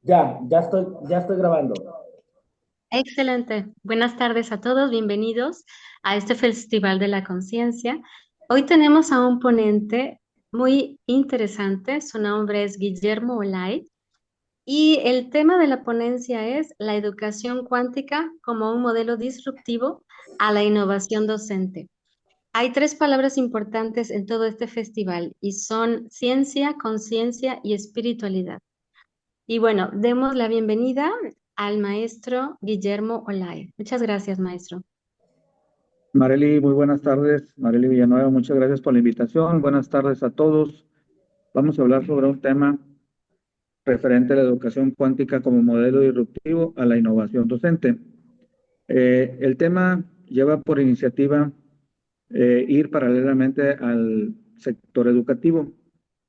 Ya estoy grabando. Excelente. Buenas tardes a todos. Bienvenidos a este Festival de la Conciencia. Hoy tenemos a un ponente muy interesante. Su nombre es Guillermo Olay y el tema de la ponencia es la educación cuántica como un modelo disruptivo a la innovación docente. Hay tres palabras importantes en todo este festival y son ciencia, conciencia y espiritualidad. Y bueno, demos la bienvenida al maestro Guillermo Olaya. Muchas gracias, maestro. Marely, muy buenas tardes. Marely Villanueva, muchas gracias por la invitación. Buenas tardes a todos. Vamos a hablar sobre un tema referente a la educación cuántica como modelo disruptivo a la innovación docente. El tema lleva por iniciativa ir paralelamente al sector educativo,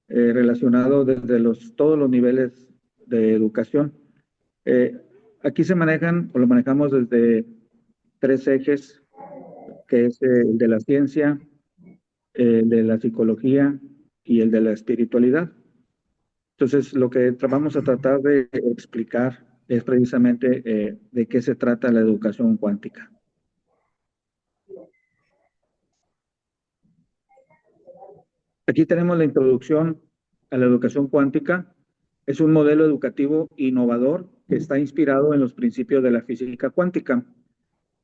relacionado desde todos los niveles de educación. Eh, Aquí se manejan o lo manejamos desde tres ejes, que es el de la ciencia, el de la psicología y el de la espiritualidad. Entonces, lo que vamos a tratar de explicar es precisamente de qué se trata la educación cuántica. Aquí tenemos la introducción a la educación cuántica. Es un modelo educativo innovador que está inspirado en los principios de la física cuántica.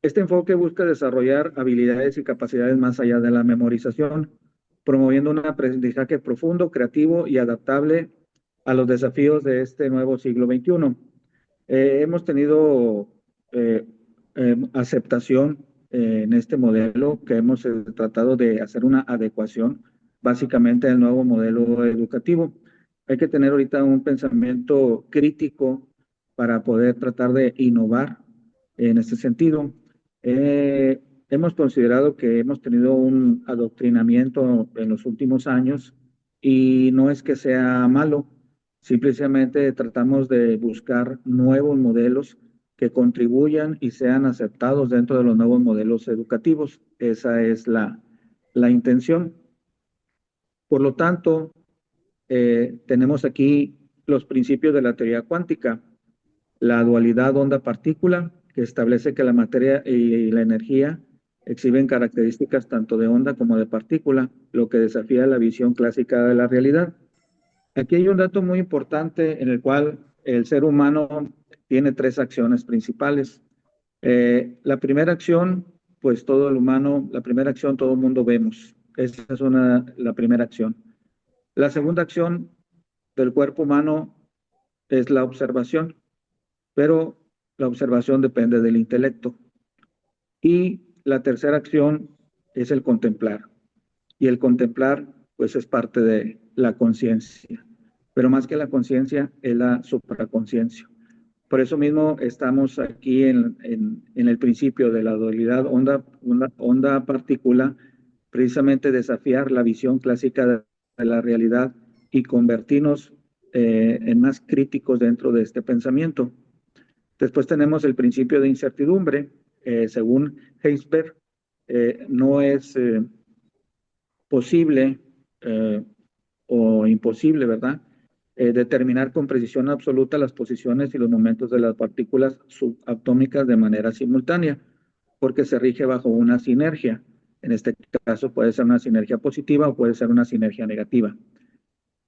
Este enfoque busca desarrollar habilidades y capacidades más allá de la memorización, promoviendo un aprendizaje profundo, creativo y adaptable a los desafíos de este nuevo siglo XXI. Hemos tenido eh, aceptación en este modelo, que hemos tratado de hacer una adecuación básicamente al nuevo modelo educativo. Hay que tener ahorita un pensamiento crítico para poder tratar de innovar en este sentido. Hemos considerado que hemos tenido un adoctrinamiento en los últimos años y no es que sea malo, simplemente tratamos de buscar nuevos modelos que contribuyan y sean aceptados dentro de los nuevos modelos educativos. Esa es la intención. Por lo tanto, tenemos aquí los principios de la teoría cuántica, la dualidad onda-partícula, que establece que la materia y la energía exhiben características tanto de onda como de partícula, lo que desafía la visión clásica de la realidad. Aquí hay un dato muy importante en el cual el ser humano tiene tres acciones principales. La primera acción, pues todo el humano, la primera acción todo el mundo vemos. Esa es la primera acción. La segunda acción del cuerpo humano es la observación, pero la observación depende del intelecto. Y la tercera acción es el contemplar. Y el contemplar, pues es parte de la conciencia. Pero más que la conciencia, es la supraconciencia. Por eso mismo estamos aquí en el principio de la dualidad onda-partícula, precisamente desafiar la visión clásica de la realidad y convertirnos en más críticos dentro de este pensamiento. Después tenemos el principio de incertidumbre. Según Heisberg, no es posible o imposible, ¿verdad? Determinar con precisión absoluta las posiciones y los momentos de las partículas subatómicas de manera simultánea, porque se rige bajo una sinergia. En este caso puede ser una sinergia positiva o puede ser una sinergia negativa.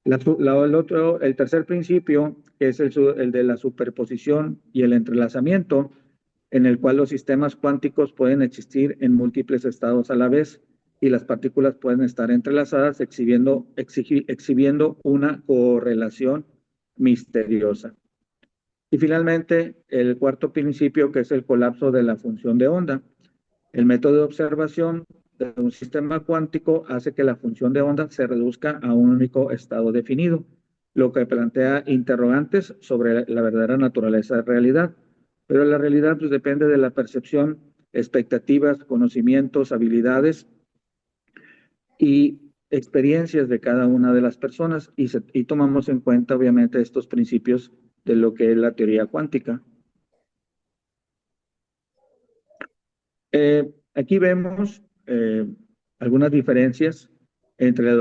El tercer principio es el de la superposición y el entrelazamiento, en el cual los sistemas cuánticos pueden existir en múltiples estados a la vez y las partículas pueden estar entrelazadas exhibiendo una correlación misteriosa. Y finalmente, el cuarto principio, que es el colapso de la función de onda. El método de observación de un sistema cuántico hace que la función de onda se reduzca a un único estado definido, lo que plantea interrogantes sobre la verdadera naturaleza de la realidad. Pero la realidad pues, depende de la percepción, expectativas, conocimientos, habilidades y experiencias de cada una de las personas y tomamos en cuenta obviamente estos principios de lo que es la teoría cuántica. Aquí vemos algunas diferencias entre la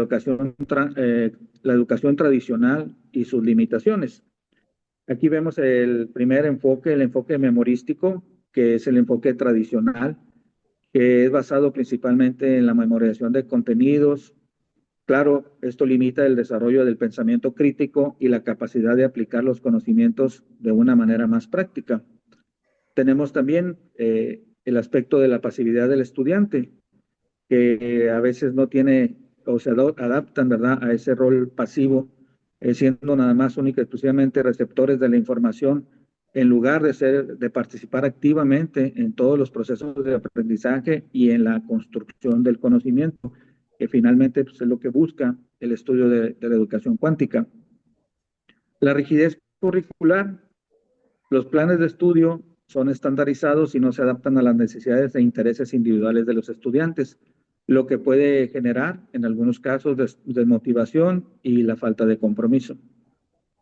educación tradicional y sus limitaciones. Aquí vemos el primer enfoque, el enfoque memorístico, que es el enfoque tradicional, que es basado principalmente en la memorización de contenidos. Claro, esto limita el desarrollo del pensamiento crítico y la capacidad de aplicar los conocimientos de una manera más práctica. Tenemos también el aspecto de la pasividad del estudiante, que a veces no tiene o se adaptan, ¿verdad?, a ese rol pasivo, siendo nada más única y exclusivamente receptores de la información, en lugar de participar activamente en todos los procesos de aprendizaje y en la construcción del conocimiento, que finalmente pues, es lo que busca el estudio de la educación cuántica. La rigidez curricular. Los planes de estudio son estandarizados y no se adaptan a las necesidades e intereses individuales de los estudiantes, lo que puede generar, en algunos casos, desmotivación y la falta de compromiso.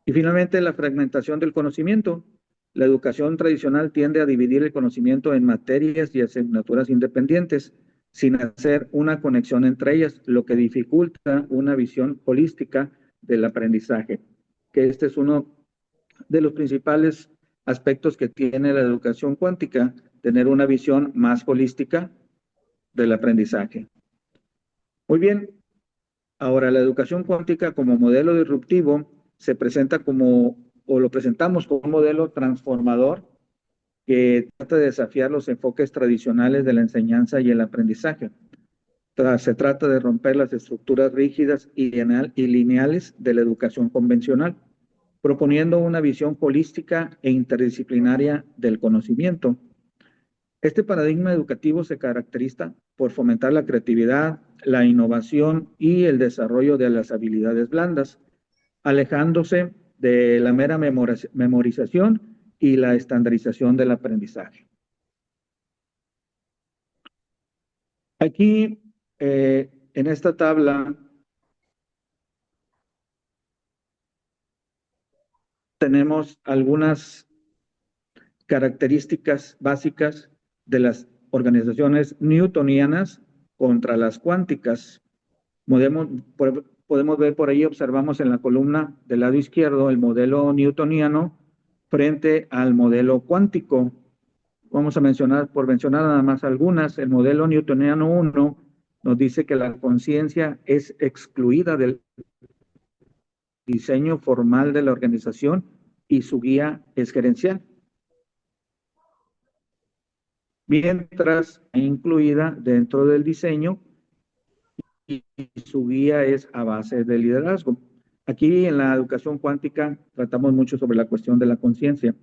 Y finalmente, la fragmentación del conocimiento. La educación tradicional tiende a dividir el conocimiento en materias y asignaturas independientes, sin hacer una conexión entre ellas, lo que dificulta una visión holística del aprendizaje, que este es uno de los principales aspectos que tiene la educación cuántica, tener una visión más holística del aprendizaje. Muy bien, ahora la educación cuántica como modelo disruptivo se presenta como, o lo presentamos como un modelo transformador que trata de desafiar los enfoques tradicionales de la enseñanza y el aprendizaje. Se trata de romper las estructuras rígidas y lineales de la educación convencional, proponiendo una visión holística e interdisciplinaria del conocimiento. Este paradigma educativo se caracteriza por fomentar la creatividad, la innovación y el desarrollo de las habilidades blandas, alejándose de la mera memorización y la estandarización del aprendizaje. Aquí, en esta tabla, tenemos algunas características básicas de las organizaciones newtonianas contra las cuánticas. Podemos ver por ahí, observamos en la columna del lado izquierdo el modelo newtoniano frente al modelo cuántico. Vamos a mencionar, por mencionar nada más algunas, el modelo newtoniano 1 nos dice que la conciencia es excluida del diseño formal de la organización y su guía es gerencial, mientras incluida dentro del diseño y su guía es a base de liderazgo. Aquí en la educación cuántica tratamos mucho sobre la cuestión de la conciencia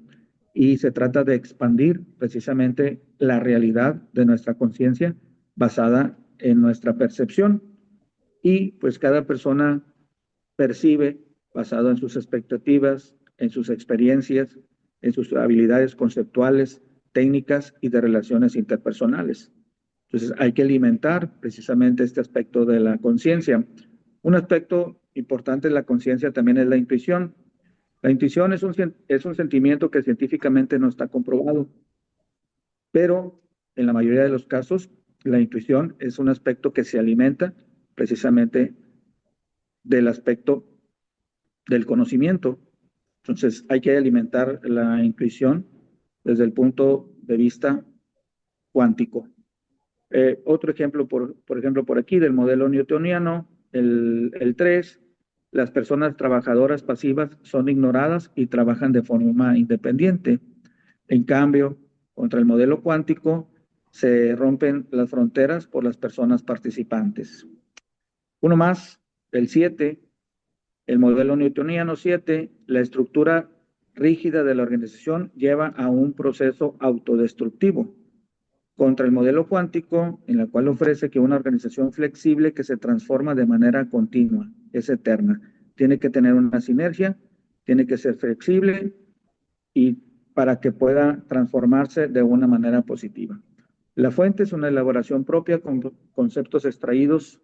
y se trata de expandir precisamente la realidad de nuestra conciencia basada en nuestra percepción y pues cada persona percibe basado en sus expectativas, en sus experiencias, en sus habilidades conceptuales, técnicas y de relaciones interpersonales. Entonces hay que alimentar precisamente este aspecto de la conciencia. Un aspecto importante de la conciencia también es la intuición. La intuición es un sentimiento que científicamente no está comprobado, pero en la mayoría de los casos la intuición es un aspecto que se alimenta precisamente del aspecto del conocimiento. Entonces hay que alimentar la intuición desde el punto de vista cuántico. Otro ejemplo, por ejemplo, por aquí del modelo newtoniano, el 3, las personas trabajadoras pasivas son ignoradas y trabajan de forma independiente. En cambio, contra el modelo cuántico, se rompen las fronteras por las personas participantes. Uno más, el 7, el modelo newtoniano 7, la estructura rígida de la organización lleva a un proceso autodestructivo contra el modelo cuántico, en la cual ofrece que una organización flexible que se transforma de manera continua, es eterna. Tiene que tener una sinergia, tiene que ser flexible y para que pueda transformarse de una manera positiva. La fuente es una elaboración propia con conceptos extraídos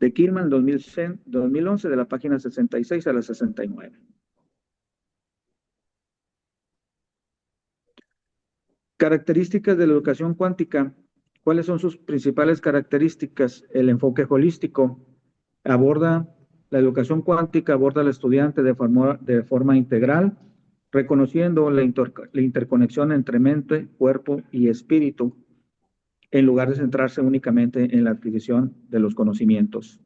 de Kirman 2011 de la página 66 a la 69. Características de la educación cuántica. ¿Cuáles son sus principales características? El enfoque holístico aborda, la educación cuántica aborda al estudiante de forma integral, reconociendo la interconexión entre mente, cuerpo y espíritu, en lugar de centrarse únicamente en la adquisición de los conocimientos.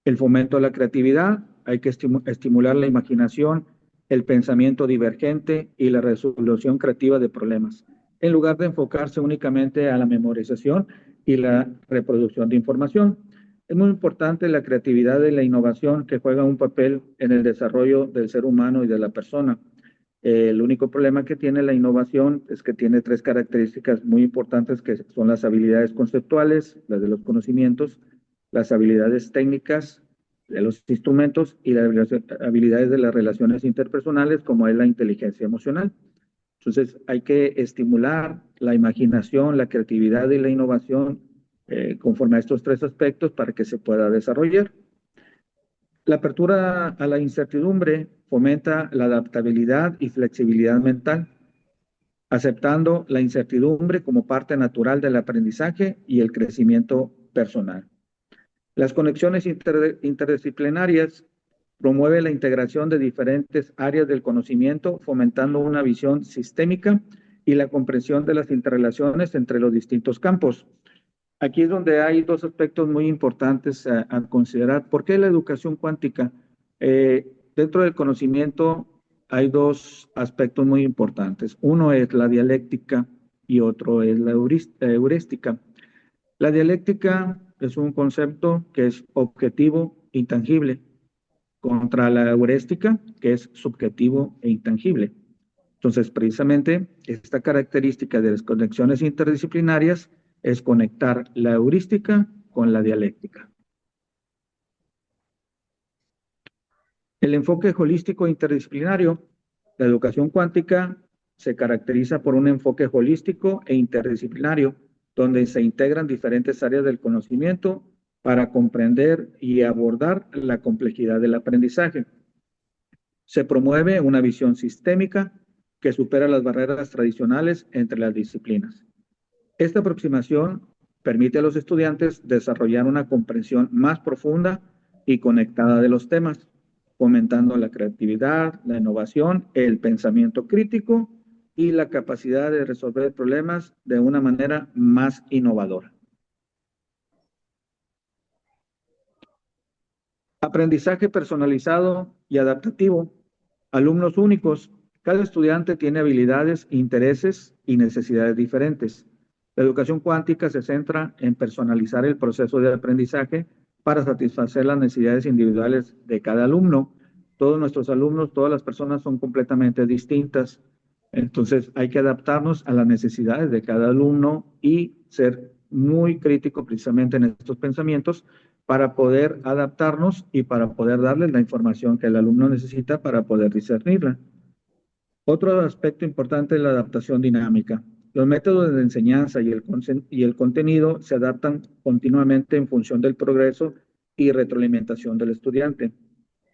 El fomento de la creatividad, hay que estimular la imaginación, el pensamiento divergente y la resolución creativa de problemas, en lugar de enfocarse únicamente a la memorización y la reproducción de información. Es muy importante la creatividad y la innovación que juegan un papel en el desarrollo del ser humano y de la persona. El único problema que tiene la innovación es que tiene tres características muy importantes que son las habilidades conceptuales, las de los conocimientos, las habilidades técnicas de los instrumentos y las habilidades de las relaciones interpersonales, como es la inteligencia emocional. Entonces, hay que estimular la imaginación, la creatividad y la innovación conforme a estos tres aspectos para que se pueda desarrollar. La apertura a la incertidumbre fomenta la adaptabilidad y flexibilidad mental, aceptando la incertidumbre como parte natural del aprendizaje y el crecimiento personal. Las conexiones interdisciplinarias promueven la integración de diferentes áreas del conocimiento, fomentando una visión sistémica y la comprensión de las interrelaciones entre los distintos campos. Aquí es donde hay dos aspectos muy importantes a considerar. ¿Por qué la educación cuántica? Dentro del conocimiento hay dos aspectos muy importantes. Uno es la dialéctica y otro es la heurística. La dialéctica es un concepto que es objetivo, intangible, contra la heurística, que es subjetivo e intangible. Entonces, precisamente, esta característica de las conexiones interdisciplinarias es conectar la heurística con la dialéctica. El enfoque holístico interdisciplinario, la educación cuántica se caracteriza por un enfoque holístico e interdisciplinario, donde se integran diferentes áreas del conocimiento para comprender y abordar la complejidad del aprendizaje. Se promueve una visión sistémica que supera las barreras tradicionales entre las disciplinas. Esta aproximación permite a los estudiantes desarrollar una comprensión más profunda y conectada de los temas, fomentando la creatividad, la innovación, el pensamiento crítico y la capacidad de resolver problemas de una manera más innovadora. Aprendizaje personalizado y adaptativo. Alumnos únicos. Cada estudiante tiene habilidades, intereses y necesidades diferentes. La educación cuántica se centra en personalizar el proceso de aprendizaje para satisfacer las necesidades individuales de cada alumno. Todos nuestros alumnos, todas las personas son completamente distintas. Entonces hay que adaptarnos a las necesidades de cada alumno y ser muy crítico precisamente en estos pensamientos para poder adaptarnos y para poder darles la información que el alumno necesita para poder discernirla. Otro aspecto importante es la adaptación dinámica. Los métodos de enseñanza y el contenido se adaptan continuamente en función del progreso y retroalimentación del estudiante.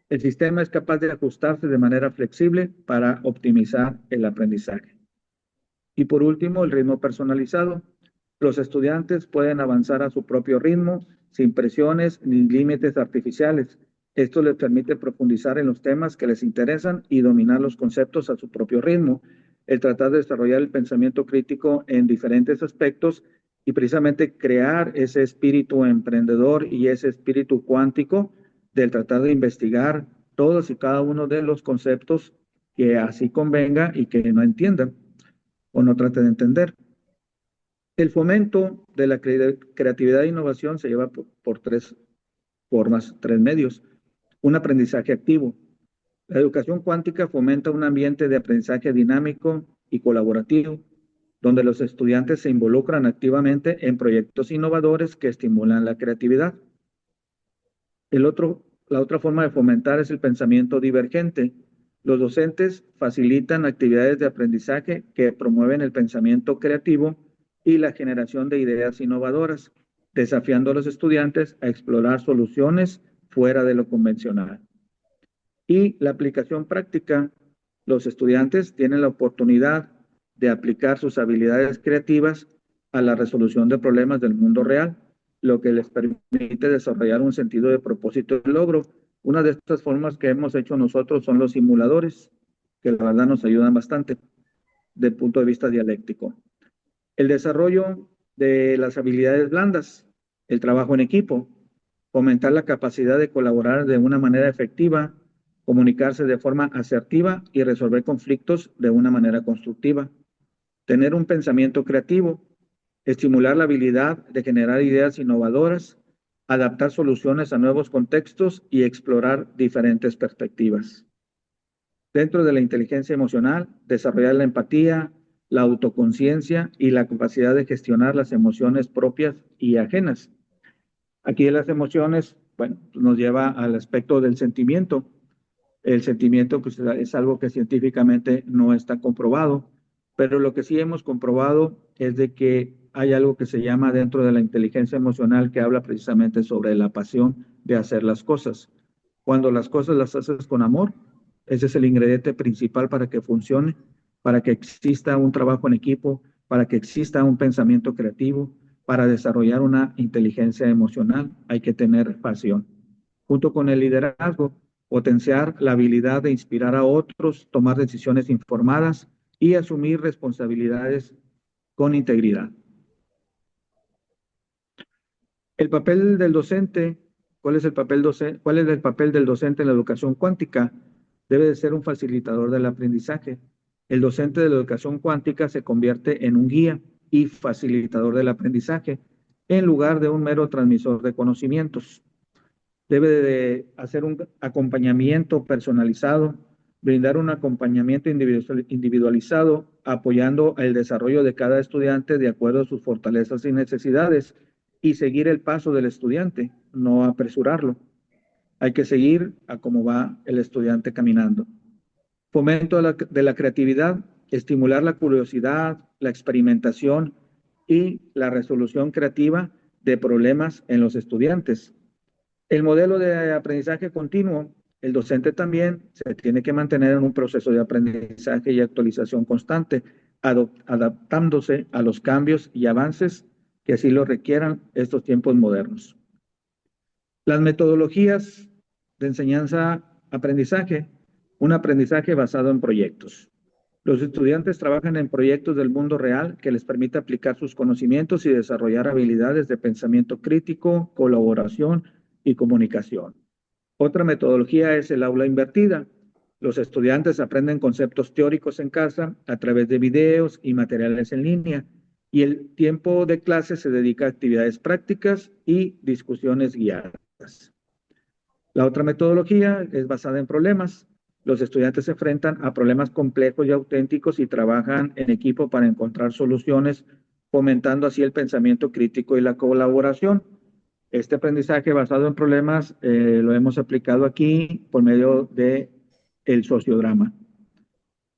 El sistema es capaz de ajustarse de manera flexible para optimizar el aprendizaje. Y por último, el ritmo personalizado. Los estudiantes pueden avanzar a su propio ritmo, sin presiones ni límites artificiales. Esto les permite profundizar en los temas que les interesan y dominar los conceptos a su propio ritmo. El tratar de desarrollar el pensamiento crítico en diferentes aspectos y precisamente crear ese espíritu emprendedor y ese espíritu cuántico del tratar de investigar todos y cada uno de los conceptos que así convenga y que no entiendan o no trate de entender. El fomento de la creatividad e innovación se lleva por tres formas, tres medios. Un aprendizaje activo. La educación cuántica fomenta un ambiente de aprendizaje dinámico y colaborativo, donde los estudiantes se involucran activamente en proyectos innovadores que estimulan la creatividad. La otra forma de fomentar es el pensamiento divergente. Los docentes facilitan actividades de aprendizaje que promueven el pensamiento creativo y la generación de ideas innovadoras, desafiando a los estudiantes a explorar soluciones fuera de lo convencional. Y la aplicación práctica. Los estudiantes tienen la oportunidad de aplicar sus habilidades creativas a la resolución de problemas del mundo real, lo que les permite desarrollar un sentido de propósito y logro. Una de estas formas que hemos hecho nosotros son los simuladores. que la verdad nos ayudan bastante desde el punto de vista dialéctico. El desarrollo de las habilidades blandas, el trabajo en equipo, fomentar la capacidad de colaborar de una manera efectiva, comunicarse de forma asertiva y resolver conflictos de una manera constructiva, tener un pensamiento creativo, estimular la habilidad de generar ideas innovadoras, adaptar soluciones a nuevos contextos y explorar diferentes perspectivas. Dentro de la inteligencia emocional, desarrollar la empatía, la autoconciencia y la capacidad de gestionar las emociones propias y ajenas. Aquí las emociones, bueno, nos lleva al aspecto del sentimiento. El sentimiento pues, es algo que científicamente no está comprobado, pero lo que sí hemos comprobado es de que hay algo que se llama dentro de la inteligencia emocional que habla precisamente sobre la pasión de hacer las cosas. Cuando las cosas las haces con amor, ese es el ingrediente principal para que funcione, para que exista un trabajo en equipo, para que exista un pensamiento creativo, para desarrollar una inteligencia emocional, hay que tener pasión. Junto con el liderazgo, potenciar la habilidad de inspirar a otros, tomar decisiones informadas y asumir responsabilidades con integridad. El papel del docente, ¿cuál es el papel docente? ¿Cuál es el papel del docente en la educación cuántica? Debe de ser un facilitador del aprendizaje. El docente de la educación cuántica se convierte en un guía y facilitador del aprendizaje en lugar de un mero transmisor de conocimientos. Debe de hacer un acompañamiento personalizado, brindar un acompañamiento individualizado, apoyando el desarrollo de cada estudiante de acuerdo a sus fortalezas y necesidades, y seguir el paso del estudiante, no apresurarlo. Hay que seguir a cómo va el estudiante caminando. Fomento de la creatividad, estimular la curiosidad, la experimentación y la resolución creativa de problemas en los estudiantes. El modelo de aprendizaje continuo, el docente también se tiene que mantener en un proceso de aprendizaje y actualización constante, adaptándose a los cambios y avances que así lo requieran estos tiempos modernos. Las metodologías de enseñanza-aprendizaje, un aprendizaje basado en proyectos. Los estudiantes trabajan en proyectos del mundo real que les permite aplicar sus conocimientos y desarrollar habilidades de pensamiento crítico, colaboración y comunicación. Otra metodología es el aula invertida. Los estudiantes aprenden conceptos teóricos en casa a través de videos y materiales en línea, y el tiempo de clase se dedica a actividades prácticas y discusiones guiadas. La otra metodología es basada en problemas. Los estudiantes se enfrentan a problemas complejos y auténticos y trabajan en equipo para encontrar soluciones, fomentando así el pensamiento crítico y la colaboración. Este aprendizaje basado en problemas lo hemos aplicado aquí por medio de el sociodrama.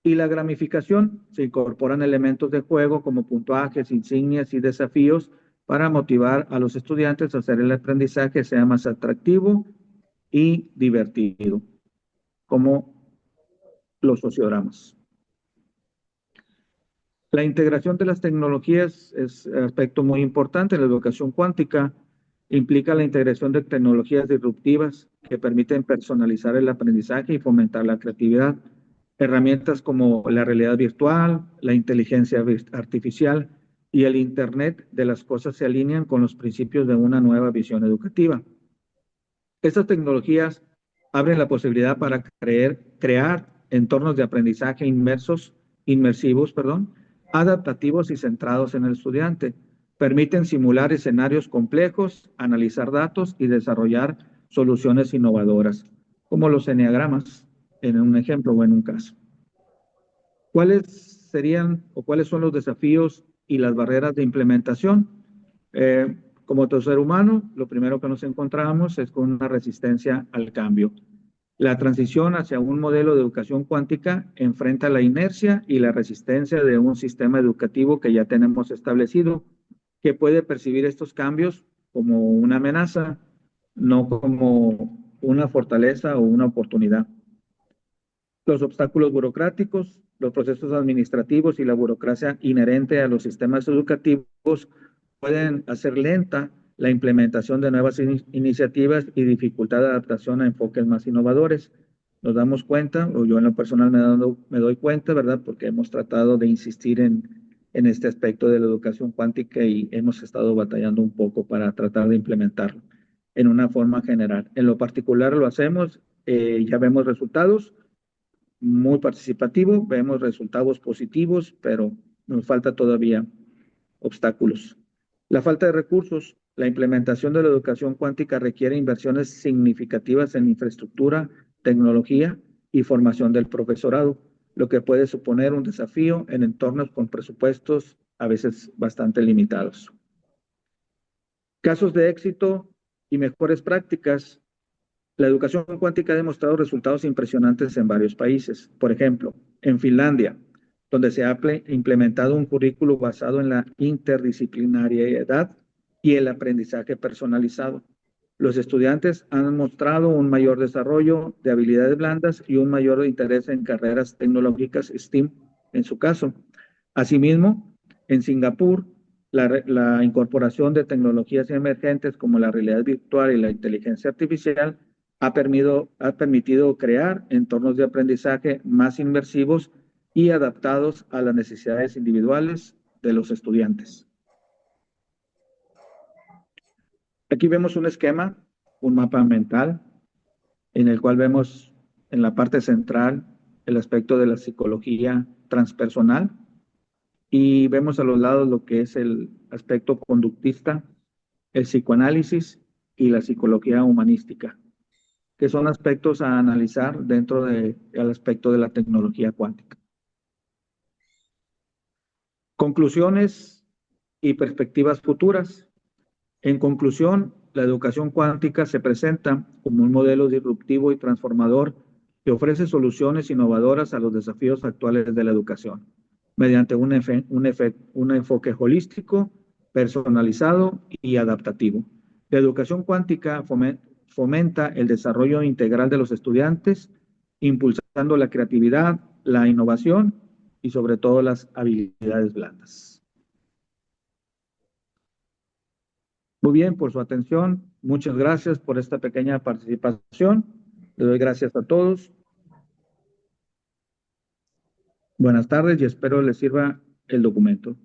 Y la gamificación, se incorporan elementos de juego como puntuajes, insignias y desafíos para motivar a los estudiantes a hacer el aprendizaje sea más atractivo y divertido, como los sociodramas. La integración de las tecnologías es un aspecto muy importante en la educación cuántica. Implica la integración de tecnologías disruptivas que permiten personalizar el aprendizaje y fomentar la creatividad. Herramientas como la realidad virtual, la inteligencia artificial y el Internet de las cosas se alinean con los principios de una nueva visión educativa. Estas tecnologías abren la posibilidad para crear entornos de aprendizaje inmersivos, adaptativos y centrados en el estudiante. Permiten simular escenarios complejos, analizar datos y desarrollar soluciones innovadoras, como los eneagramas, en un ejemplo o en un caso. ¿Cuáles serían o cuáles son los desafíos y las barreras de implementación? Como todo ser humano, lo primero que nos encontramos es con una resistencia al cambio. La transición hacia un modelo de educación cuántica enfrenta la inercia y la resistencia de un sistema educativo que ya tenemos establecido, que puede percibir estos cambios como una amenaza, no como una fortaleza o una oportunidad. Los obstáculos burocráticos, los procesos administrativos y la burocracia inherente a los sistemas educativos pueden hacer lenta la implementación de nuevas iniciativas y dificultad de adaptación a enfoques más innovadores. nos damos cuenta, o yo en lo personal me doy cuenta, ¿verdad? Porque hemos tratado de insistir en este aspecto de la educación cuántica y hemos estado batallando un poco para tratar de implementarlo en una forma general. En lo particular lo hacemos, ya vemos resultados, muy participativo, vemos resultados positivos, pero nos falta todavía obstáculos. La falta de recursos. La implementación de la educación cuántica requiere inversiones significativas en infraestructura, tecnología y formación del profesorado, lo que puede suponer un desafío en entornos con presupuestos a veces bastante limitados. Casos de éxito y mejores prácticas. La educación cuántica ha demostrado resultados impresionantes en varios países. Por ejemplo, en Finlandia, donde se ha implementado un currículo basado en la interdisciplinariedad y el aprendizaje personalizado. Los estudiantes han mostrado un mayor desarrollo de habilidades blandas y un mayor interés en carreras tecnológicas STEAM, en su caso. Asimismo, en Singapur, la incorporación de tecnologías emergentes como la realidad virtual y la inteligencia artificial ha permitido crear entornos de aprendizaje más inmersivos y adaptados a las necesidades individuales de los estudiantes. Aquí vemos un esquema, un mapa mental, en el cual vemos en la parte central el aspecto de la psicología transpersonal y vemos a los lados lo que es el aspecto conductista, el psicoanálisis y la psicología humanística, que son aspectos a analizar dentro del aspecto de la tecnología cuántica. Conclusiones y perspectivas futuras. En conclusión, la educación cuántica se presenta como un modelo disruptivo y transformador que ofrece soluciones innovadoras a los desafíos actuales de la educación, mediante un enfoque holístico, personalizado y adaptativo. La educación cuántica fomenta el desarrollo integral de los estudiantes, impulsando la creatividad, la innovación y sobre todo las habilidades blandas. Muy bien, por su atención. Muchas gracias por esta pequeña participación. Le doy gracias a todos. Buenas tardes y espero les sirva el documento.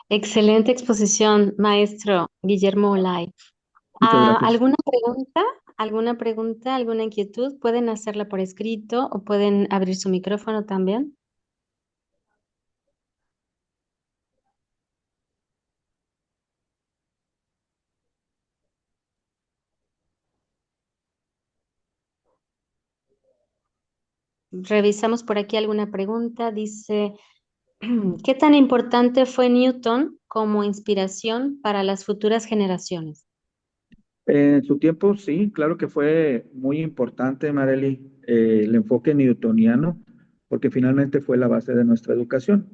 Excelente exposición, maestro Guillermo Olay. Muchas gracias. ¿Alguna pregunta? ¿Alguna pregunta? ¿Alguna inquietud? Pueden hacerla por escrito o pueden abrir su micrófono también. Revisamos por aquí alguna pregunta. Dice, ¿qué tan importante fue Newton como inspiración para las futuras generaciones? En su tiempo, sí, claro que fue muy importante, Marely, el enfoque newtoniano, porque finalmente fue la base de nuestra educación.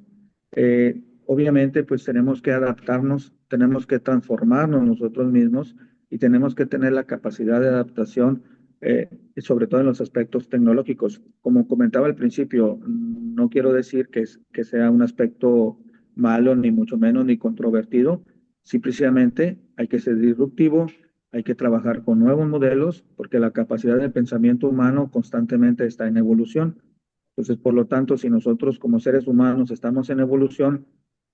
Obviamente, pues tenemos que adaptarnos, tenemos que transformarnos nosotros mismos y tenemos que tener la capacidad de adaptación, sobre todo en los aspectos tecnológicos. Como comentaba al principio, no quiero decir que sea un aspecto malo, ni mucho menos, ni controvertido. Simplemente hay que ser disruptivo, hay que trabajar con nuevos modelos porque la capacidad de pensamiento humano constantemente está en evolución. Entonces, por lo tanto, si nosotros como seres humanos estamos en evolución,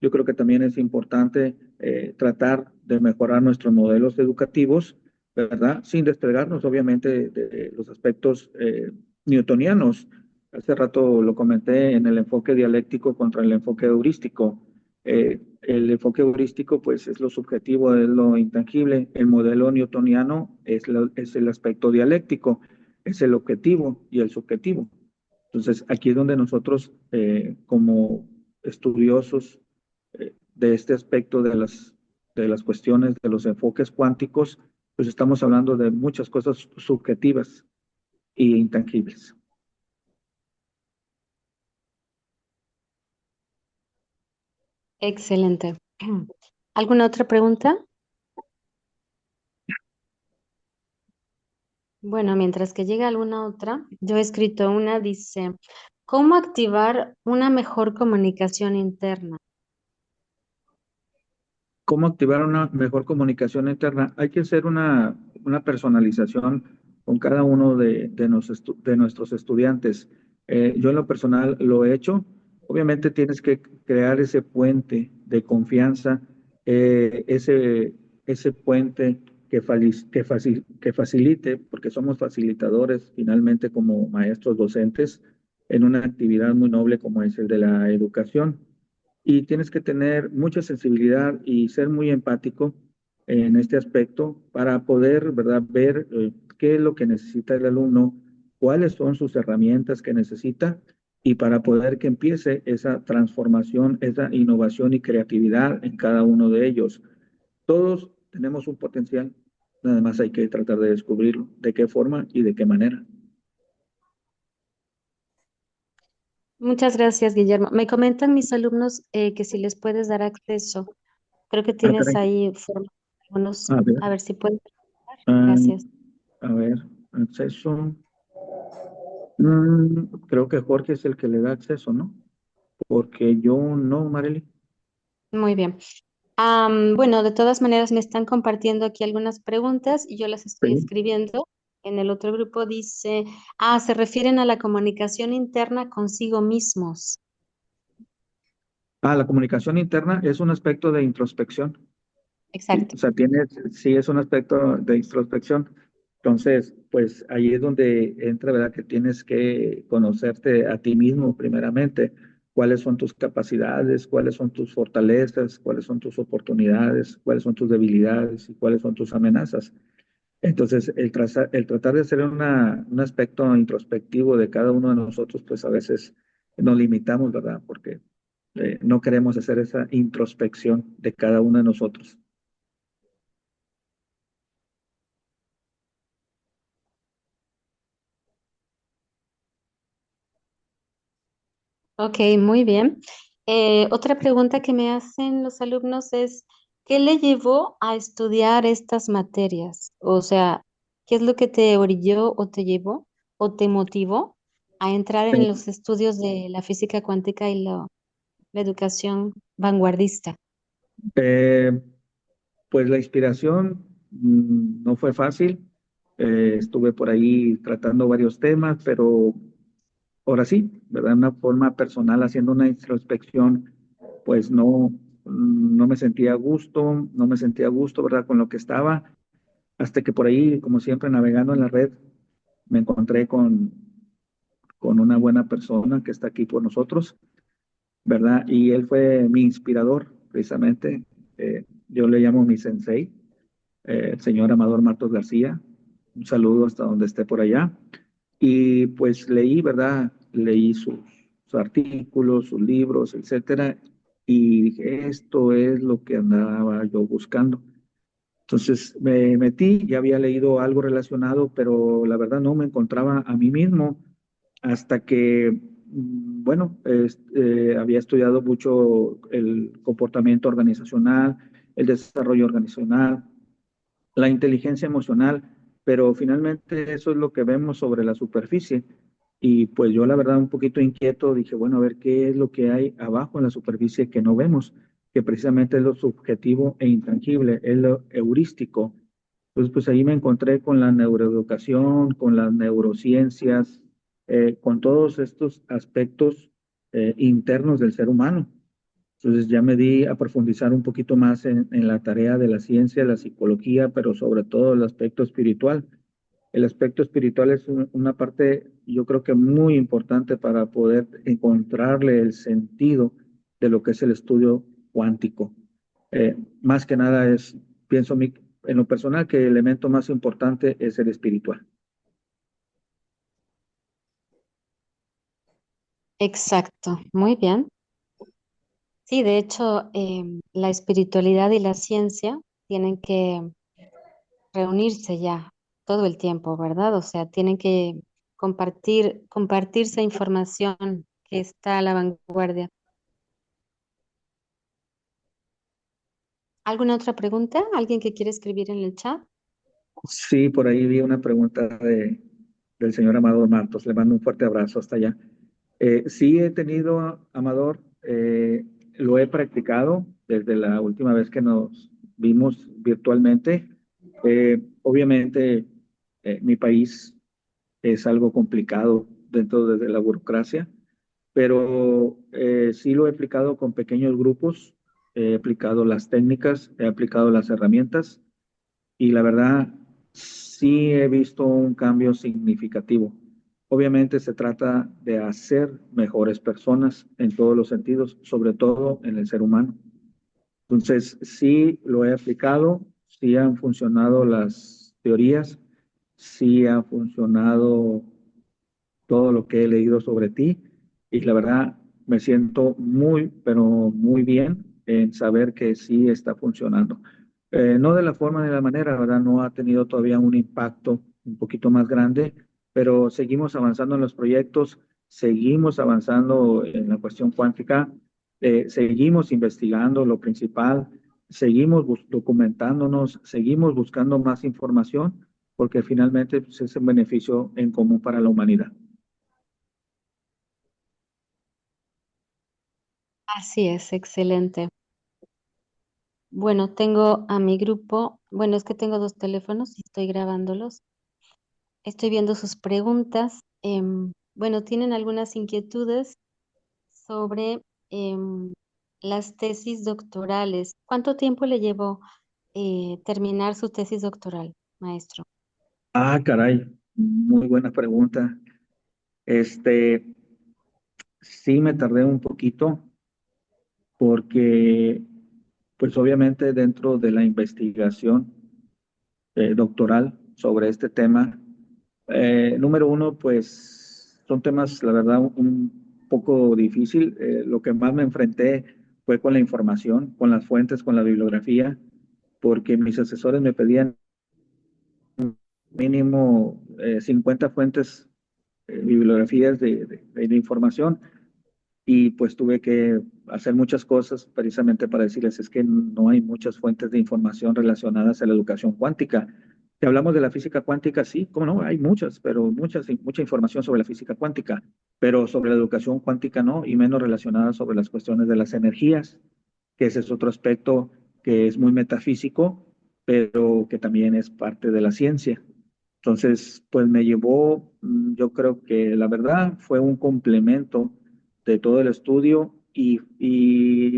yo creo que también es importante tratar de mejorar nuestros modelos educativos, ¿verdad? Sin despegarnos, obviamente, de los aspectos newtonianos. Hace rato lo comenté en el enfoque dialéctico contra el enfoque heurístico. El enfoque heurístico, pues, es lo subjetivo, es lo intangible. El modelo newtoniano es el aspecto dialéctico, es el objetivo y el subjetivo. Entonces, aquí es donde nosotros, como estudiosos de este aspecto de las cuestiones, de los enfoques cuánticos, pues estamos hablando de muchas cosas subjetivas e intangibles. Excelente. ¿Alguna otra pregunta? Bueno, mientras que llega alguna otra, yo he escrito una, dice, ¿cómo activar una mejor comunicación interna? ¿Cómo activar una mejor comunicación interna? Hay que hacer una personalización con cada uno de nuestros estudiantes. Yo en lo personal lo he hecho. Obviamente tienes que crear ese puente de confianza, ese puente que facilite, porque somos facilitadores finalmente como maestros docentes en una actividad muy noble como es el de la educación. Y tienes que tener mucha sensibilidad y ser muy empático en este aspecto para poder, ¿verdad?, ver qué es lo que necesita el alumno, cuáles son sus herramientas que necesita y para poder que empiece esa transformación, esa innovación y creatividad en cada uno de ellos. Todos tenemos un potencial, nada más hay que tratar de descubrirlo, de qué forma y de qué manera. Muchas gracias, Guillermo. Me comentan mis alumnos que si les puedes dar acceso. Creo que Ah, tienes caray. ahí algunos, A ver, a ver si puedes. ah, Gracias. a ver, acceso. Creo que Jorge es el que le da acceso, ¿no? Porque yo no, Marely. Muy bien. Bueno, de todas maneras me están compartiendo aquí algunas preguntas y yo las estoy Sí. escribiendo. En el otro grupo dice, se refieren a la comunicación interna consigo mismos. La comunicación interna es un aspecto de introspección. Sí, Exacto. o sea, tiene, sí es un aspecto de introspección. Entonces, pues ahí es donde entra, ¿verdad? Que tienes que conocerte a ti mismo primeramente. ¿Cuáles son tus capacidades? ¿Cuáles son tus fortalezas? ¿Cuáles son tus oportunidades? ¿Cuáles son tus debilidades? ¿Y cuáles son tus amenazas? Entonces, el tratar de hacer un aspecto introspectivo de cada uno de nosotros, pues a veces nos limitamos, ¿verdad? Porque no queremos hacer esa introspección de cada uno de nosotros. Ok, muy bien. Otra pregunta que me hacen los alumnos es, ¿qué le llevó a estudiar estas materias? O sea, ¿qué es lo que te orilló o te llevó o te motivó a entrar en los estudios de la física cuántica y la educación vanguardista? Eh, pues la inspiración no fue fácil. Estuve por ahí tratando varios temas, pero ahora sí, ¿verdad? Una forma personal, haciendo una introspección, pues no me sentía a gusto, no me sentía a gusto, ¿verdad? Con lo que estaba, hasta que por ahí, como siempre, navegando en la red, me encontré con una buena persona que está aquí por nosotros, ¿verdad? Y él fue mi inspirador, precisamente. Yo le llamo mi sensei, el señor Amador Martos García. Un saludo hasta donde esté por allá. Y pues leí, ¿verdad? Leí sus artículos, sus libros, etcétera. Y dije, esto es lo que andaba yo buscando. Entonces me metí, ya había leído algo relacionado, pero la verdad no me encontraba a mí mismo hasta que, bueno, había estudiado mucho el comportamiento organizacional, el desarrollo organizacional, la inteligencia emocional, pero finalmente eso es lo que vemos sobre la superficie. Y pues yo la verdad un poquito inquieto dije, bueno, a ver qué es lo que hay abajo en la superficie que no vemos, que precisamente es lo subjetivo e intangible, es lo heurístico. Entonces pues ahí me encontré con la neuroeducación, con las neurociencias, con todos estos aspectos internos del ser humano. Entonces ya me di a profundizar un poquito más en la tarea de la ciencia, la psicología, pero sobre todo el aspecto espiritual. El aspecto espiritual es una parte, yo creo que muy importante para poder encontrarle el sentido de lo que es el estudio cuántico. Más que nada pienso en lo personal que el elemento más importante es el espiritual. Exacto, muy bien. Sí, de hecho, la espiritualidad y la ciencia tienen que reunirse ya todo el tiempo, ¿verdad? O sea, tienen que compartirse información que está a la vanguardia. ¿Alguna otra pregunta? ¿Alguien que quiere escribir en el chat? Sí, por ahí vi una pregunta del señor Amador Martos. Le mando un fuerte abrazo hasta allá. Sí he tenido, Amador, lo he practicado. desde la última vez que nos vimos virtualmente. Obviamente, mi país es algo complicado dentro de la burocracia, pero sí lo he aplicado con pequeños grupos, he aplicado las técnicas, he aplicado las herramientas y la verdad sí he visto un cambio significativo. Obviamente se trata de hacer mejores personas en todos los sentidos, sobre todo en el ser humano. Entonces, sí lo he aplicado, sí han funcionado las teorías, sí ha funcionado todo lo que he leído sobre ti y la verdad me siento muy, pero muy bien en saber que sí está funcionando. No de la forma ni de la manera, la verdad no ha tenido todavía un impacto un poquito más grande, pero seguimos avanzando en los proyectos, seguimos avanzando en la cuestión cuántica, seguimos investigando lo principal, seguimos documentándonos, seguimos buscando más información, porque finalmente pues, es un beneficio en común para la humanidad. Así es, excelente. Bueno, tengo a mi grupo, bueno, es que tengo dos teléfonos y estoy grabándolos. Estoy viendo sus preguntas. Bueno, tienen algunas inquietudes sobre las tesis doctorales. ¿Cuánto tiempo le llevó terminar su tesis doctoral, maestro? Ah, caray, muy buena pregunta. Este, sí me tardé un poquito porque, pues obviamente dentro de la investigación doctoral sobre este tema, número uno, pues son temas, la verdad, un poco difícil. Lo que más me enfrenté fue con la información, con las fuentes, con la bibliografía, porque mis asesores me pedían mínimo 50 fuentes, bibliografías de información y pues tuve que hacer muchas cosas precisamente para decirles es que no hay muchas fuentes de información relacionadas a la educación cuántica. Si hablamos de la física cuántica, sí, cómo no, hay muchas, pero mucha información sobre la física cuántica, pero sobre la educación cuántica no, y menos relacionada sobre las cuestiones de las energías, que ese es otro aspecto que es muy metafísico, pero que también es parte de la ciencia. Entonces, pues me llevó, yo creo que la verdad fue un complemento de todo el estudio y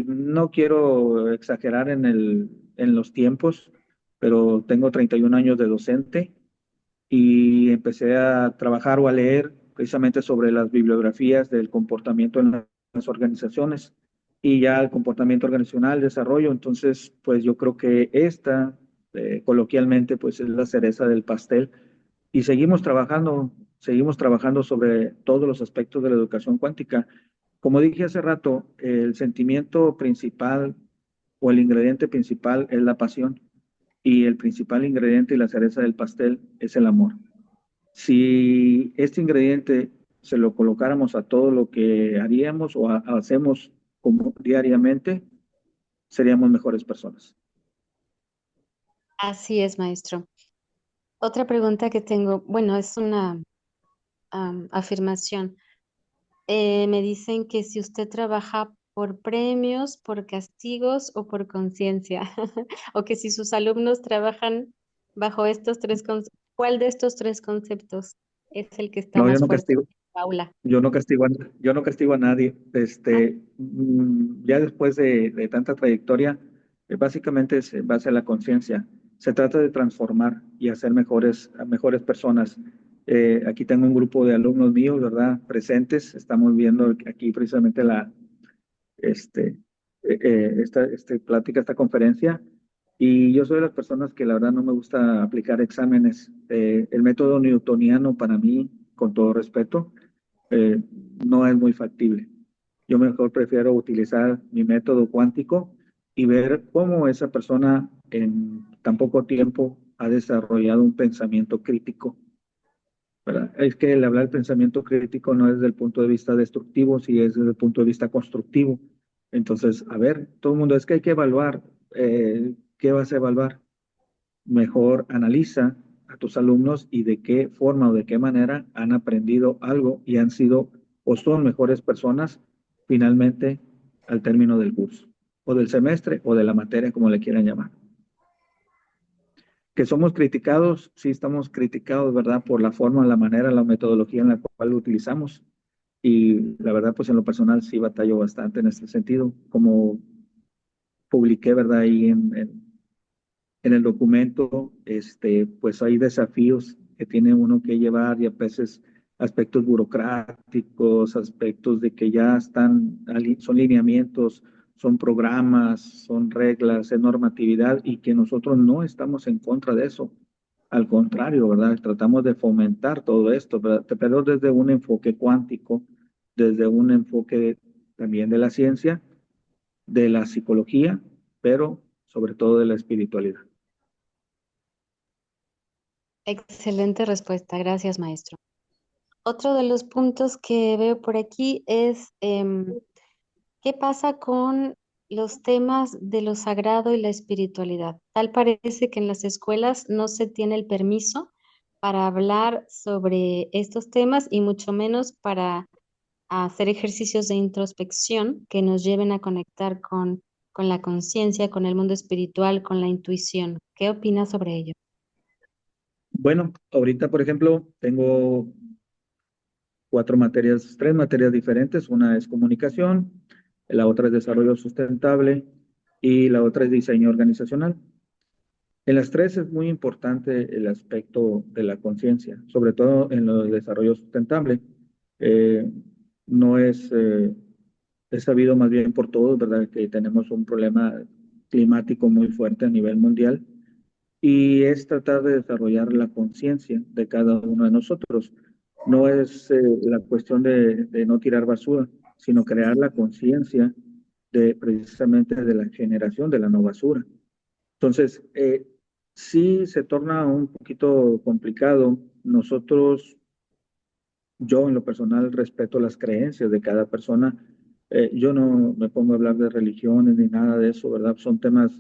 no quiero exagerar en los tiempos, pero tengo 31 años de docente y empecé a trabajar o a leer precisamente sobre las bibliografías del comportamiento en las organizaciones y ya el comportamiento organizacional, desarrollo. Entonces, pues yo creo que esta, coloquialmente, pues es la cereza del pastel y seguimos trabajando sobre todos los aspectos de la educación cuántica. Como dije hace rato, el sentimiento principal o el ingrediente principal es la pasión y el principal ingrediente y la cereza del pastel es el amor. Si este ingrediente se lo colocáramos a todo lo que haríamos o hacemos como diariamente, seríamos mejores personas. Así es, maestro. Otra pregunta que tengo, bueno, es una afirmación. Me dicen que si usted trabaja por premios, por castigos o por conciencia, o que si sus alumnos trabajan bajo estos tres conceptos, ¿cuál de estos tres conceptos es el que está No, yo más no fuerte castigo, en la aula? yo no castigo a nadie. Ah, Ya después de tanta trayectoria, básicamente se basa en la conciencia. Se trata de transformar y hacer a mejores personas. Aquí tengo un grupo de alumnos míos, ¿verdad? Presentes. Estamos viendo aquí precisamente este, esta plática, esta conferencia. Y yo soy de las personas que la verdad no me gusta aplicar exámenes. El método newtoniano para mí, con todo respeto, eh, no es muy factible. Yo mejor prefiero utilizar mi método cuántico y ver cómo esa persona en tan poco tiempo ha desarrollado un pensamiento crítico, ¿verdad? Es que el hablar del pensamiento crítico no es desde el punto de vista destructivo, si es desde el punto de vista constructivo. Entonces, a ver, todo el mundo es que hay que evaluar. ¿Qué vas a evaluar? Mejor analiza a tus alumnos y de qué forma o de qué manera han aprendido algo y han sido o son mejores personas finalmente al término del curso o del semestre o de la materia, como le quieran llamar. Que somos criticados, sí estamos criticados, ¿verdad? Por la forma, la manera, la metodología en la cual lo utilizamos. Y la verdad, pues en lo personal sí batallo bastante en este sentido. Como publiqué, ¿verdad? Ahí en el documento, pues hay desafíos que tiene uno que llevar y a veces aspectos burocráticos, aspectos de que ya están, son lineamientos, son programas, son reglas, es normatividad y que nosotros no estamos en contra de eso. Al contrario, ¿verdad? Tratamos de fomentar todo esto, ¿verdad? Pero desde un enfoque cuántico, desde un enfoque también de la ciencia, de la psicología, pero sobre todo de la espiritualidad. Excelente respuesta, gracias, maestro. Otro de los puntos que veo por aquí es ¿qué pasa con los temas de lo sagrado y la espiritualidad? Tal parece que en las escuelas no se tiene el permiso para hablar sobre estos temas y mucho menos para hacer ejercicios de introspección que nos lleven a conectar con la conciencia, con el mundo espiritual, con la intuición. ¿Qué opinas sobre ello? Bueno, ahorita, por ejemplo, tengo cuatro materias, tres materias diferentes. Una es comunicación, la otra es desarrollo sustentable y la otra es diseño organizacional. En las tres es muy importante el aspecto de la conciencia, sobre todo en lo de desarrollo sustentable. Eh, no es, es sabido más bien por todos, ¿verdad?, que tenemos un problema climático muy fuerte a nivel mundial y es tratar de desarrollar la conciencia de cada uno de nosotros. No es la cuestión de no tirar basura, sino crear la conciencia de precisamente de la generación de la no basura. Entonces, sí se torna un poquito complicado. Nosotros, yo en lo personal respeto las creencias de cada persona. Yo no me pongo a hablar de religiones ni nada de eso, ¿verdad? Son temas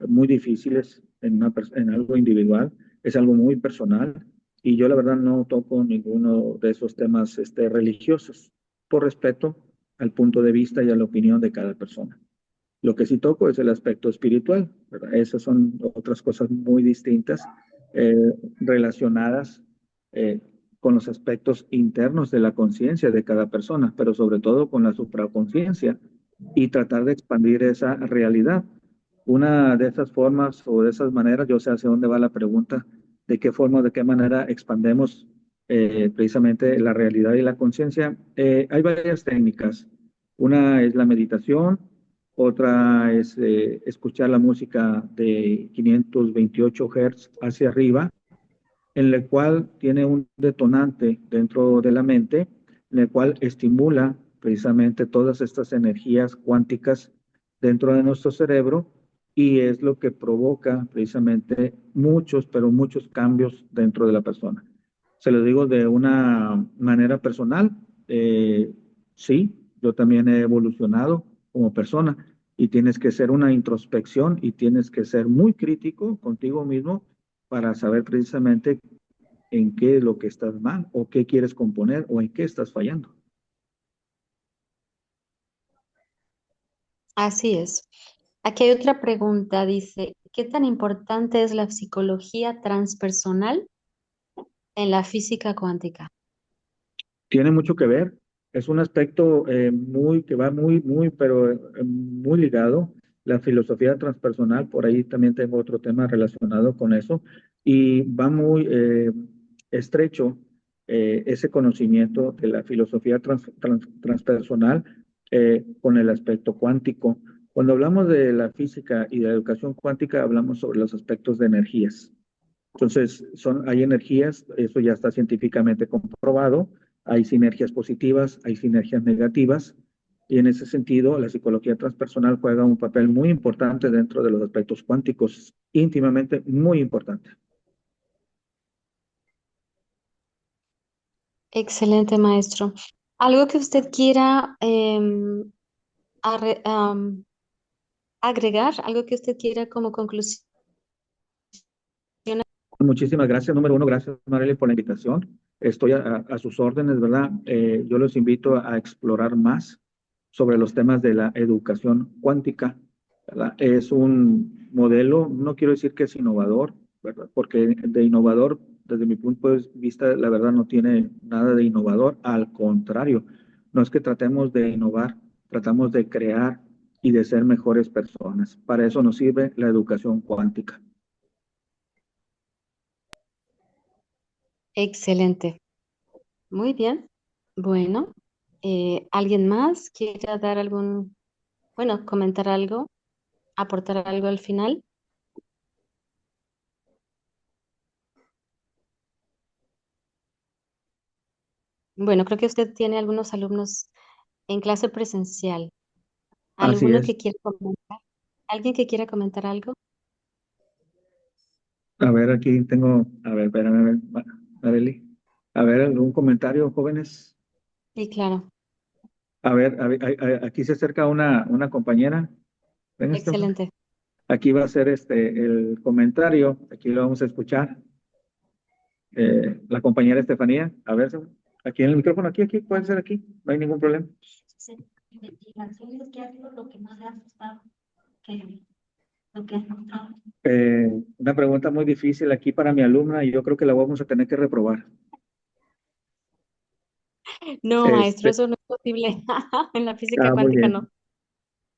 muy difíciles en algo individual, es algo muy personal y yo la verdad no toco ninguno de esos temas religiosos por respeto al punto de vista y a la opinión de cada persona. Lo que sí toco es el aspecto espiritual, ¿verdad? Esas son otras cosas muy distintas, eh, relacionadas eh, con los aspectos internos de la conciencia de cada persona, pero sobre todo con la supraconciencia y tratar de expandir esa realidad. Una de esas formas o de esas maneras, yo sé hacia dónde va la pregunta, de qué forma, de qué manera expandemos precisamente la realidad y la conciencia. Hay varias técnicas. Una es la meditación, otra es escuchar la música de 528 Hz hacia arriba, en el cual tiene un detonante dentro de la mente, en el cual estimula precisamente todas estas energías cuánticas dentro de nuestro cerebro y es lo que provoca precisamente muchos, pero muchos cambios dentro de la persona. Se lo digo de una manera personal, sí, yo también he evolucionado como persona y tienes que hacer una introspección y tienes que ser muy crítico contigo mismo para saber precisamente en qué es lo que estás mal o qué quieres componer o en qué estás fallando. Así es. Aquí hay otra pregunta, dice, ¿qué tan importante es la psicología transpersonal en la física cuántica? Tiene mucho que ver, es un aspecto muy, que va muy, pero muy ligado. La filosofía transpersonal, por ahí también tengo otro tema relacionado con eso, y va muy estrecho ese conocimiento de la filosofía transpersonal con el aspecto cuántico. Cuando hablamos de la física y de la educación cuántica, hablamos sobre los aspectos de energías. Entonces, hay energías, eso ya está científicamente comprobado, hay sinergias positivas, hay sinergias negativas, y en ese sentido, la psicología transpersonal juega un papel muy importante dentro de los aspectos cuánticos, íntimamente muy importante. Excelente, maestro. ¿Algo que usted quiera agregar? ¿Algo que usted quiera como conclusión? Muchísimas gracias. Número uno, gracias, Marely, por la invitación. Estoy a sus órdenes, ¿verdad? Yo los invito a explorar más sobre los temas de la educación cuántica ¿verdad? Es un modelo, no quiero decir que es innovador, ¿verdad? Porque de innovador, desde mi punto de vista, la verdad no tiene nada de innovador, al contrario, no es que tratemos de innovar, tratamos de crear y de ser mejores personas. Para eso nos sirve la educación cuántica. Excelente. Muy bien. Bueno, ¿alguien más quiere dar algún, bueno, comentar algo, aportar algo al final? Bueno, creo que usted tiene algunos alumnos en clase presencial. Así ¿Alguno es. que quiera comentar? ¿Alguien que quiera comentar algo? A ver, aquí tengo, a ver, espérame, Arely. A ver, algún comentario, jóvenes. Sí, claro. A ver, aquí se acerca una compañera. Ven, Excelente. aquí va a ser el comentario, aquí lo vamos a escuchar. La compañera Estefanía, a ver, aquí en el micrófono, aquí, puede ser aquí, no hay ningún problema. Sí, investigaciones que ha sido lo que más le ha asustado, que lo que ha encontrado. Una pregunta muy difícil aquí para mi alumna y yo creo que la vamos a tener que reprobar. No, maestro, Este, eso no es posible. En la física muy cuántica no.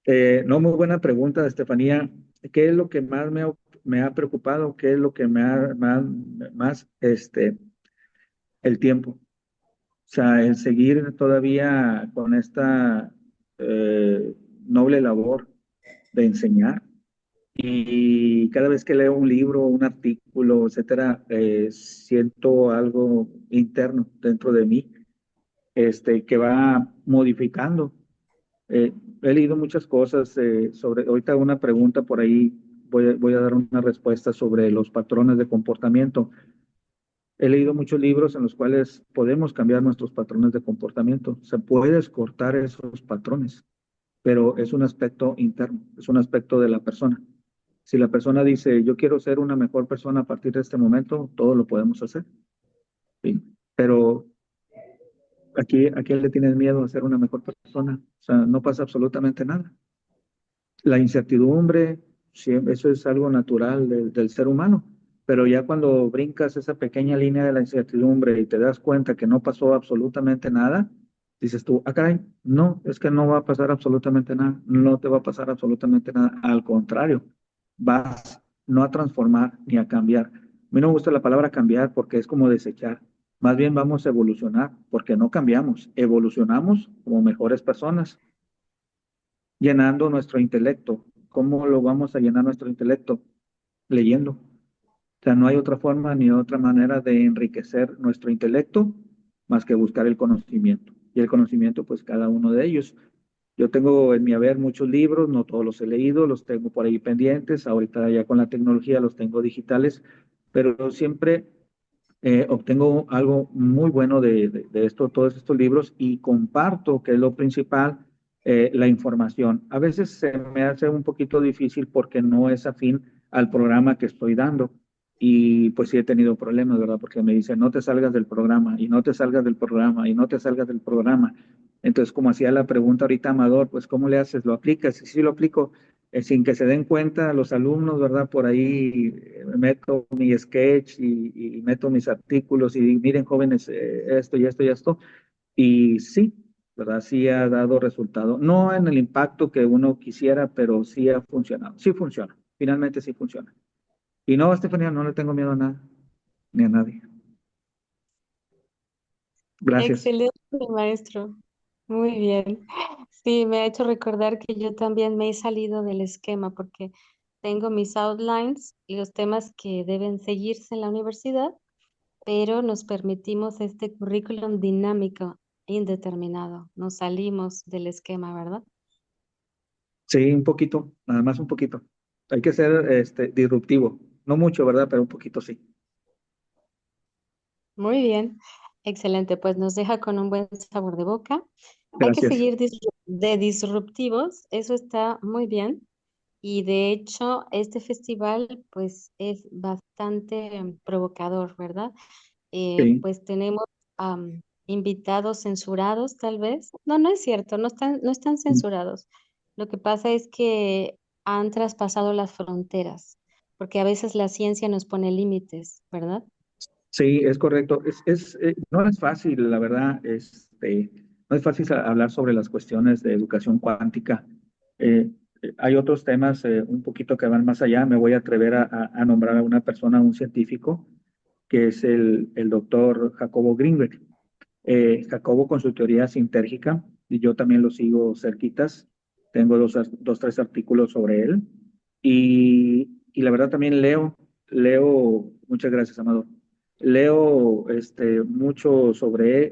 bien. No, muy buena pregunta, Estefanía. ¿Qué es lo que más me ha preocupado? ¿Qué es lo que más, el tiempo? O sea, el seguir todavía con esta eh, noble labor de enseñar. Y cada vez que leo un libro, un artículo, etcétera, siento algo interno dentro de mí, que va modificando. He leído muchas cosas sobre, ahorita una pregunta por ahí, voy a dar una respuesta sobre los patrones de comportamiento. He leído muchos libros en los cuales podemos cambiar nuestros patrones de comportamiento. Se puede cortar esos patrones, pero es un aspecto interno, es un aspecto de la persona. Si la persona dice, yo quiero ser una mejor persona a partir de este momento, todo lo podemos hacer, ¿sí? Pero ¿a quién le tienes miedo a ser una mejor persona? O sea, no pasa absolutamente nada. La incertidumbre, sí, eso es algo natural del ser humano, pero ya cuando brincas esa pequeña línea de la incertidumbre y te das cuenta que no pasó absolutamente nada, dices tú, ah, caray, no, es que no va a pasar absolutamente nada, no te va a pasar absolutamente nada, al contrario, vas no a transformar ni a cambiar. A mí no me gusta la palabra cambiar porque es como desechar. Más bien vamos a evolucionar porque no cambiamos, evolucionamos como mejores personas llenando nuestro intelecto. ¿Cómo lo vamos a llenar nuestro intelecto? Leyendo. O sea, no hay otra forma ni otra manera de enriquecer nuestro intelecto más que buscar el conocimiento. Y el conocimiento, pues cada uno de ellos. Yo tengo en mi haber muchos libros, no todos los he leído, los tengo por ahí pendientes. Ahorita ya con la tecnología los tengo digitales, pero siempre obtengo algo muy bueno de esto, todos estos libros y comparto, que es lo principal, la información. A veces se me hace un poquito difícil porque no es afín al programa que estoy dando y pues sí he tenido problemas, ¿verdad? Porque me dicen, no te salgas del programa y no te salgas del programa y no te salgas del programa. Entonces, como hacía la pregunta ahorita, Amador, pues ¿cómo le haces? ¿Lo aplicas? Y sí lo aplico, sin que se den cuenta los alumnos, ¿verdad? Por ahí meto mi sketch y meto mis artículos y miren, jóvenes, esto y esto y esto. Y sí, ¿verdad? Sí ha dado resultado. No en el impacto que uno quisiera, pero sí ha funcionado. Sí funciona. Finalmente sí funciona. Y no, Estefanía, no le tengo miedo a nada, ni a nadie. Gracias. Excelente, maestro. Muy bien. Sí, me ha hecho recordar que yo también me he salido del esquema porque tengo mis outlines y los temas que deben seguirse en la universidad, pero nos permitimos este currículum dinámico indeterminado. Nos salimos del esquema, ¿verdad? Sí, un poquito, nada más un poquito. Hay que ser disruptivo. No mucho, ¿verdad? Pero un poquito sí. Muy bien. Excelente. Pues nos deja con un buen sabor de boca. Hay que Gracias. seguir de disruptivos. Eso está muy bien. Y de hecho, este festival pues es bastante provocador, ¿verdad? Sí. Pues tenemos invitados censurados, tal vez. No, no es cierto, no están censurados. Lo que pasa es que han traspasado las fronteras, porque a veces la ciencia nos pone límites, ¿verdad? Sí, es correcto. No es fácil, la verdad, no es fácil hablar sobre las cuestiones de educación cuántica. Hay otros temas un poquito que van más allá. Me voy a atrever a nombrar a una persona, un científico, que es el doctor Jacobo Greenberg. Jacobo con su teoría sintérgica, y yo también lo sigo cerquitas. Tengo tres artículos sobre él. Y la verdad también muchas gracias, Amador. Leo mucho sobre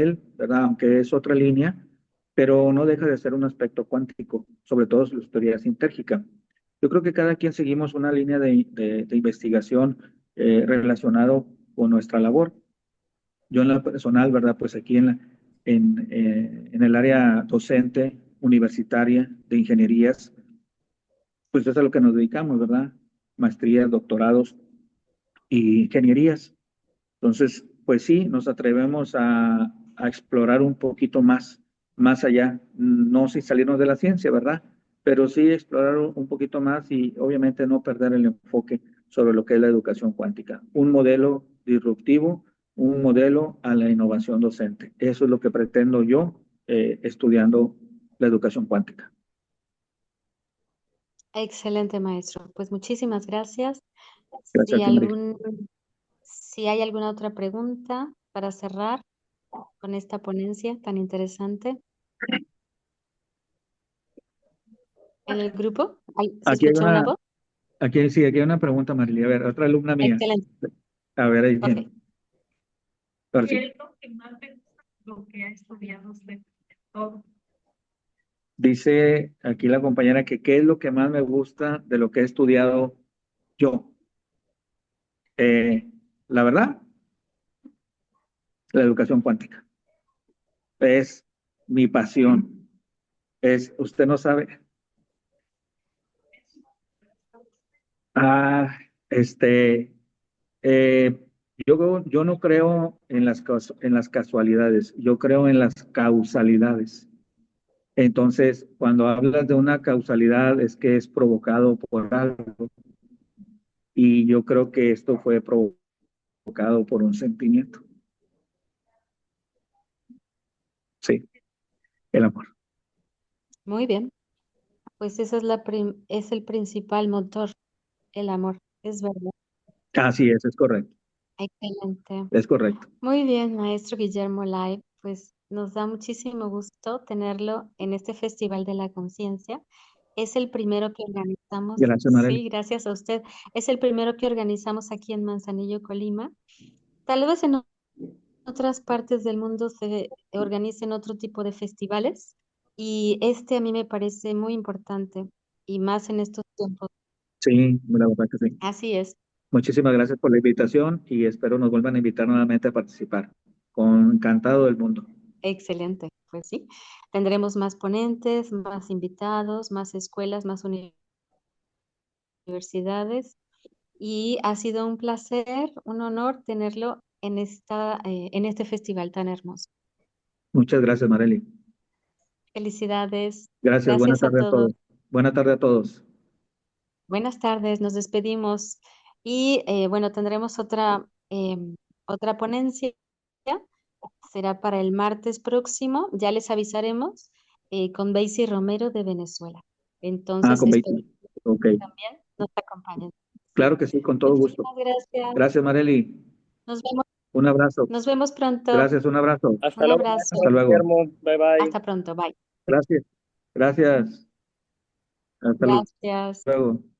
él, ¿verdad? Aunque es otra línea, pero no deja de ser un aspecto cuántico, sobre todo su teoría sintérgica. Yo creo que cada quien seguimos una línea de investigación relacionado con nuestra labor. Yo en la personal, ¿verdad? Pues aquí en el área docente, universitaria, de ingenierías, pues es a lo que nos dedicamos, ¿verdad? Maestrías, doctorados y ingenierías. Entonces, pues sí, nos atrevemos a explorar un poquito más allá, no sin salirnos de la ciencia, ¿verdad? Pero sí explorar un poquito más y obviamente no perder el enfoque sobre lo que es la educación cuántica. Un modelo disruptivo, un modelo a la innovación docente. Eso es lo que pretendo yo estudiando la educación cuántica. Excelente, maestro. Pues muchísimas gracias. Gracias, Si Timothy. si hay alguna otra pregunta para cerrar con esta ponencia tan interesante en el grupo. ¿Se Aquí hay escucha una voz? aquí hay una pregunta, Marilia. A ver, otra alumna mía. Excelente. A ver, ahí Ok. viene. Ahora sí. ¿Qué es lo que más te gusta, lo que ha estudiado usted? Todo. Dice aquí la compañera que qué es lo que más me gusta de lo que he estudiado yo. La verdad, la educación cuántica. Es mi pasión. Usted no sabe. Ah, eh, yo no creo en en las casualidades, yo creo en las causalidades. Entonces, cuando hablas de una causalidad es que es provocado por algo. Y yo creo que esto fue provocado por un sentimiento. Sí, el amor. Muy bien. Pues esa es el principal motor, el amor. Es verdad. Así es correcto, Excelente. es correcto. Muy bien, maestro Guillermo Lai. Pues nos da muchísimo gusto tenerlo en este Festival de la Conciencia. Es el primero que organizamos. Gracias, Marely. Sí, gracias a usted. Es el primero que organizamos aquí en Manzanillo, Colima. Tal vez en otras partes del mundo se organicen otro tipo de festivales y este a mí me parece muy importante y más en estos tiempos. Sí, la verdad que sí. Así es, Muchísimas gracias por la invitación y espero nos vuelvan a invitar nuevamente a participar. Con encantado del mundo. excelente. Pues sí, tendremos más ponentes, más invitados, más escuelas, más universidades y ha sido un placer, un honor tenerlo en este festival tan hermoso. Muchas gracias, Marely. Felicidades. Gracias, buena Gracias a tarde a todos. todos. Buena tarde a todos. Buenas tardes, nos despedimos y bueno, tendremos otra ponencia, será para el martes próximo, ya les avisaremos, con Daisy Romero de Venezuela. Entonces, Con espero Beatty. Ok. que también nos acompañen. ¿Sí? Claro que sí, con todo gusto. Muchísimas gracias. Gracias, Marely. Nos vemos, Un abrazo. nos vemos pronto. Gracias, un abrazo. Hasta Un luego, abrazo. Hasta luego. Guillermo. Bye bye. Hasta pronto. Bye. Gracias. Gracias. Hasta Gracias. luego.